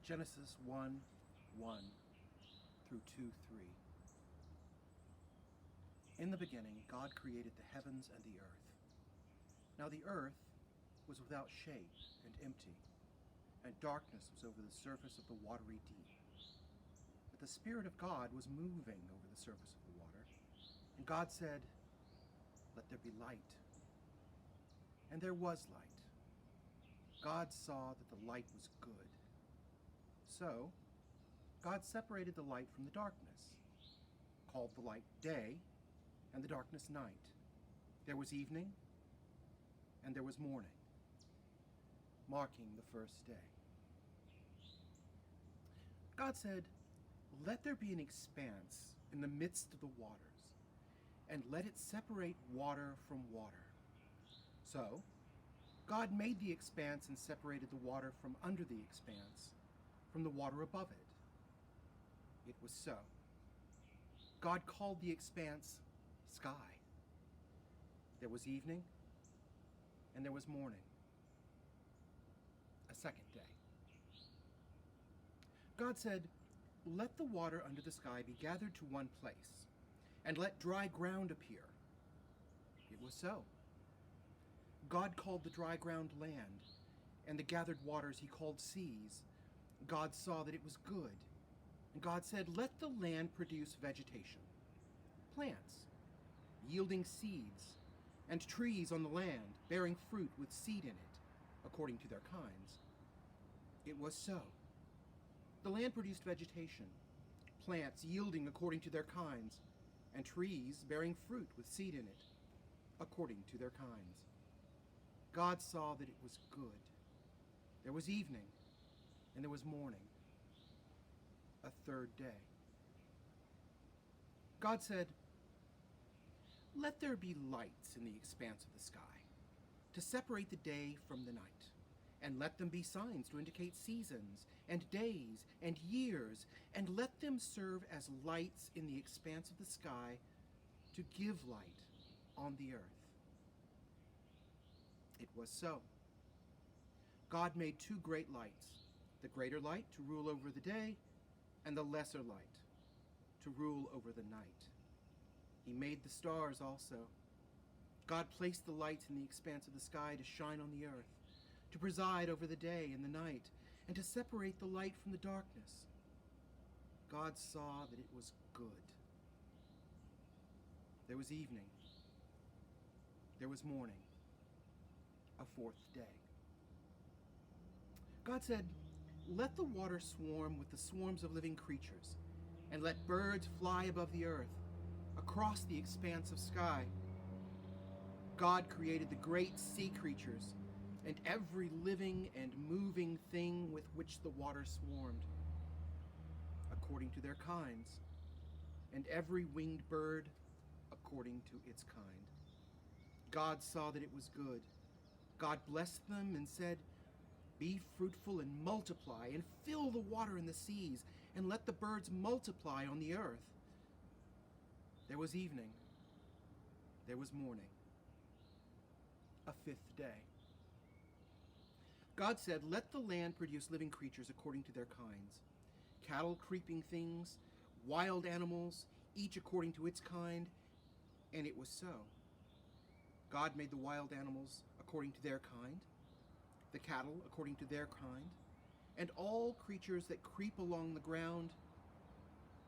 Genesis 1:1 through 2:3. In the beginning, God created the heavens and the earth. Now the earth was without shape and empty, and darkness was over the surface of the watery deep. But the Spirit of God was moving over the surface of the water. And God said, "Let there be light." And there was light. God saw that the light was good. So God separated the light from the darkness, called the light day, and the darkness night. There was evening, and there was morning, marking the first day. God said, "Let there be an expanse in the midst of the waters, and let it separate water from water." So God made the expanse and separated the water from under the expanse from the water above it. It was so. God called the expanse sky. There was evening, and there was morning, a second day. God said, "Let the water under the sky be gathered to one place, and let dry ground appear." It was so. God called the dry ground land, and the gathered waters he called seas. God saw that it was good. And God said, "Let the land produce vegetation, plants, yielding seeds, and trees on the land, bearing fruit with seed in it, according to their kinds." It was so. The land produced vegetation, plants yielding according to their kinds, and trees bearing fruit with seed in it, according to their kinds. God saw that it was good. There was evening, and there was morning, a third day. God said, "Let there be lights in the expanse of the sky, to separate the day from the night, and let them be signs to indicate seasons, and days, and years, and let them serve as lights in the expanse of the sky to give light on the earth." It was so. God made two great lights, the greater light to rule over the day, and the lesser light to rule over the night. He made the stars also. God placed the lights in the expanse of the sky to shine on the earth, to preside over the day and the night, and to separate the light from the darkness. God saw that it was good. There was evening. There was morning, a fourth day. God said, "Let the water swarm with the swarms of living creatures, and let birds fly above the earth, across the expanse of sky." God created the great sea creatures, and every living and moving thing with which the water swarmed, according to their kinds, and every winged bird according to its kind. God saw that it was good. God blessed them and said, "Be fruitful and multiply, and fill the water in the seas, and let the birds multiply on the earth." There was evening. There was morning, a fifth day. God said, "Let the land produce living creatures according to their kinds, cattle, creeping things, wild animals, each according to its kind." And it was so. God made the wild animals according to their kind, the cattle according to their kind, and all creatures that creep along the ground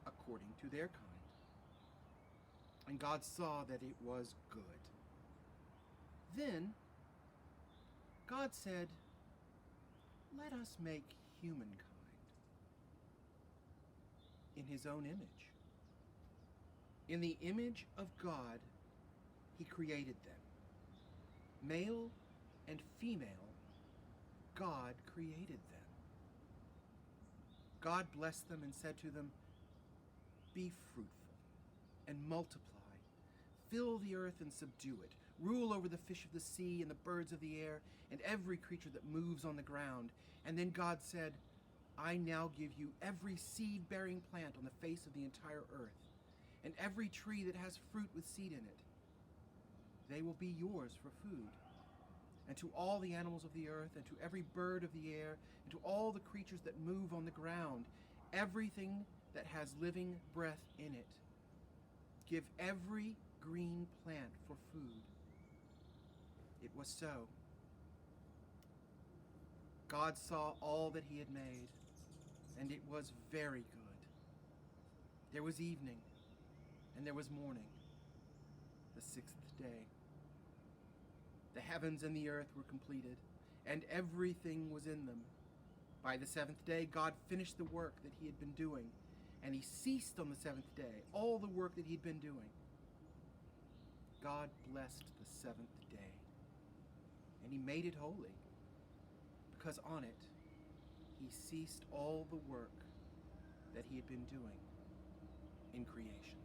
according to their kind. And God saw that it was good. Then God said, "Let us make humankind in his own image. In the image of God, he created them. Male and female, God created them. God blessed them and said to them, 'Be fruitful and multiply. Fill the earth and subdue it. Rule over the fish of the sea and the birds of the air and every creature that moves on the ground.' And then God said, 'I now give you every seed-bearing plant on the face of the entire earth, and every tree that has fruit with seed in it. They will be yours for food. and to all the animals of the earth, and to every bird of the air, and to all the creatures that move on the ground, everything that has living breath in it. Give every green plant for food. It was so. God saw all that he had made, and it was very good. There was evening, and there was morning, the sixth day. The heavens and the earth were completed, and everything was in them. By the seventh day, God finished the work that he had been doing, and he ceased on the seventh day all the work that he'd been doing. God blessed the seventh day, and he made it holy, because on it he ceased all the work that he had been doing in creation.